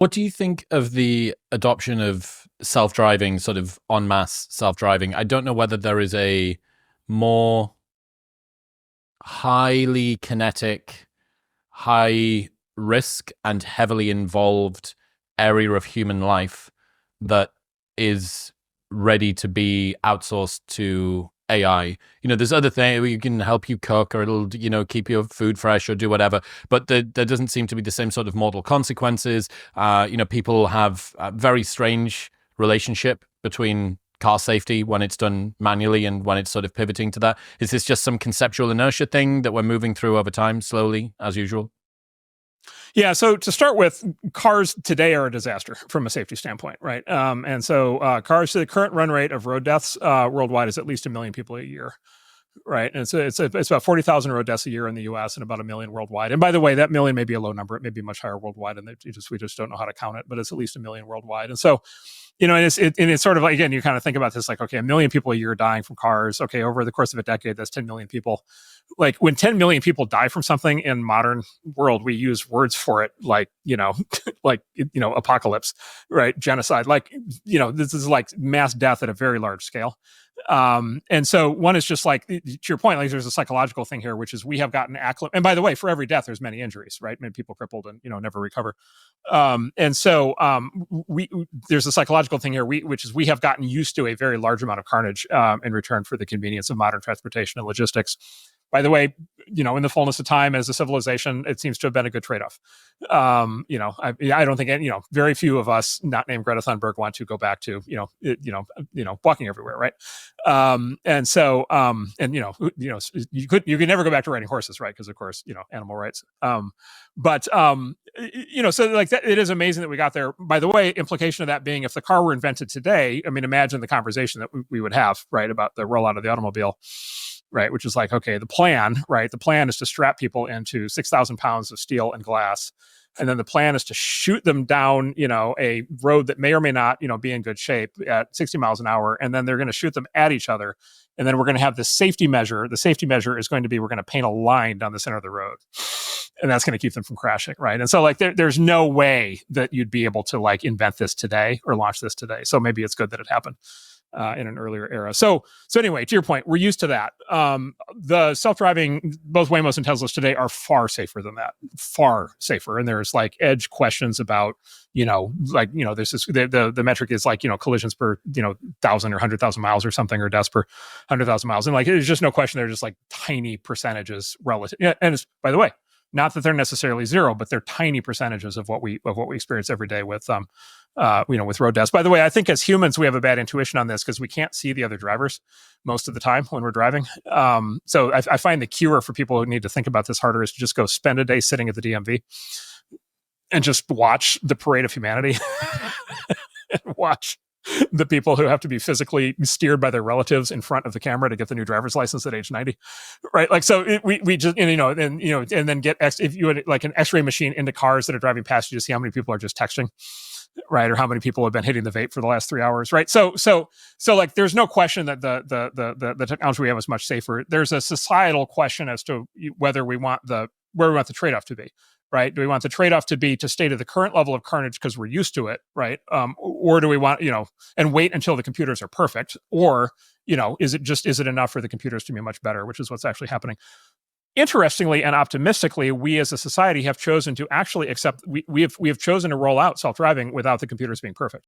What do you think of the adoption of self-driving, sort of en masse self-driving? I don't know whether there is a more highly kinetic, high risk, and heavily involved area of human life that is ready to be outsourced to AI. There's other things where you can help you cook, or it'll, keep your food fresh or do whatever. But there doesn't seem to be the same sort of mortal consequences. People have a very strange relationship between car safety when it's done manually and when it's sort of pivoting to that. Is this just some conceptual inertia thing that we're moving through over time, slowly, as usual? Yeah. So to start with, cars today are a disaster from a safety standpoint, right? And so cars, the current run rate of road deaths worldwide is at least 1 million people a year, right? And it's about 40,000 road deaths a year in the U.S. and about 1 million worldwide. And by the way, that million may be a low number; it may be much higher worldwide, and we just don't know how to count it. But it's at least 1 million worldwide. And so, and it's sort of like, again, you kind of think about this like, okay, 1 million people a year dying from cars. Okay, over the course of a decade, that's 10 million people. Like when 10 million people die from something in modern world, we use words for it like, apocalypse, right? Genocide, like, this is like mass death at a very large scale. And so one is just like, to your point, like there's a psychological thing here, which is we have gotten acclimated. And by the way, for every death, there's many injuries, right? Many people crippled and, never recover. And so there's a psychological thing here, which is we have gotten used to a very large amount of carnage in return for the convenience of modern transportation and logistics. By the way, in the fullness of time as a civilization, it seems to have been a good trade-off. I don't think very few of us, not named Greta Thunberg, want to go back to walking everywhere, right? And so you could never go back to riding horses, right? Because of course, animal rights. So like that, it is amazing that we got there. By the way, implication of that being, if the car were invented today, I mean, imagine the conversation that we would have, right, about the rollout of the automobile. Right, which is like, okay, the plan is to strap people into 6,000 pounds of steel and glass. And then the plan is to shoot them down, a road that may or may not, be in good shape at 60 miles an hour. And then they're going to shoot them at each other. And then we're going to have this safety measure. The safety measure is going to be, we're going to paint a line down the center of the road. And that's going to keep them from crashing, right? And so like there's no way that you'd be able to like invent this today or launch this today. So maybe it's good that it happened in an earlier era. So anyway, to your point, we're used to that. The self-driving, both Waymos and Teslas today are far safer than that, far safer. And there's like edge questions about, this is the metric is like, collisions per, 1,000 or 100,000 miles or something, or deaths per 100,000 miles. And like, there's just no question. They're just like tiny percentages relative. Yeah, and it's, by the way, not that they're necessarily zero, but they're tiny percentages of what we experience every day with with road deaths. By the way, I think as humans we have a bad intuition on this because we can't see the other drivers most of the time when we're driving. So I find the cure for people who need to think about this harder is to just go spend a day sitting at the DMV and just watch the parade of humanity and watch the people who have to be physically steered by their relatives in front of the camera to get the new driver's license at age 90, right? Like, so we just, and then get, if you had like an x-ray machine into cars that are driving past you to see how many people are just texting, right? Or how many people have been hitting the vape for the last 3 hours, right? So like, there's no question that the technology we have is much safer. There's a societal question as to whether we want where we want the trade-off to be. Right? Do we want the trade-off to be to stay to the current level of carnage because we're used to it, right? Or do we want, and wait until the computers are perfect? Or, is it enough for the computers to be much better, which is what's actually happening? Interestingly and optimistically, we as a society have chosen to actually accept, we have chosen to roll out self-driving without the computers being perfect.